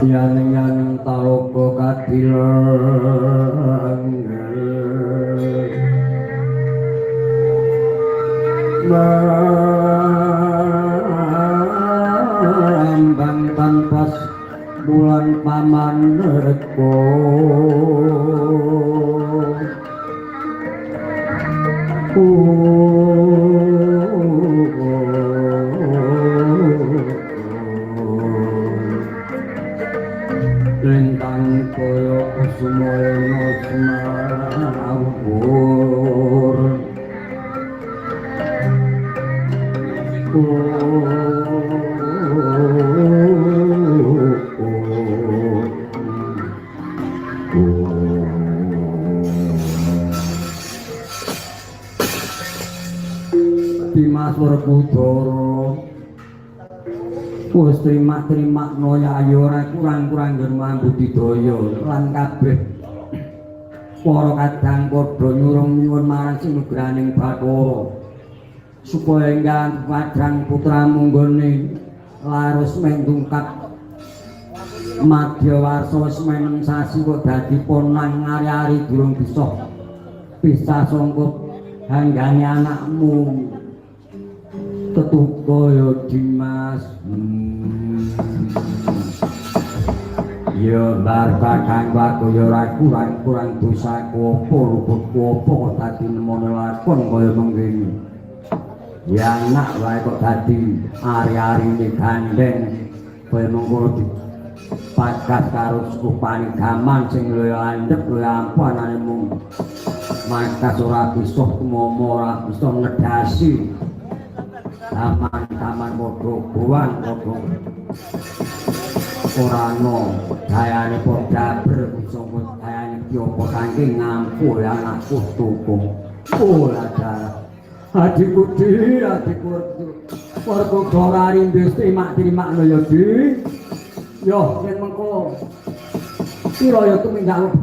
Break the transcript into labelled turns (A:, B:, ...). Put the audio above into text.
A: Yang taloka kadilang Bambang tanpas bulan paman reko lintang koyo kusumono semawur Dimas Werkudara wis terima noya ayo ora kurang-kurang ngerman budidaya lan kabeh para kadang padha nyuwun marang sing nugraning Bathara supaya ingkang padhang putra munggone larus mendungkap Madyawarsa wis meneng sasi kok dadi ponang ari-ari durung bisa sanggup hanggane anakmu ketuko yo Dimas yo larva kang waku yo ora kurang dosaku apa luputku apa kok dadi nemono lakon kaya mengkene ya anak wae kok dadi ari-arine gandeng kaya mengkono pakat karo supane gaman sing luwih landhep luwih ampuh anane mung makas ora bisa momo ora bisa ngedasi taman-taman padha buang padha ora ana dayane padha bisa dayane ki apa saking ngampu ya anakku tukung ora darah adikku warga dorari ndesti mak-mak ya di yo yen mengko sira ya tumindak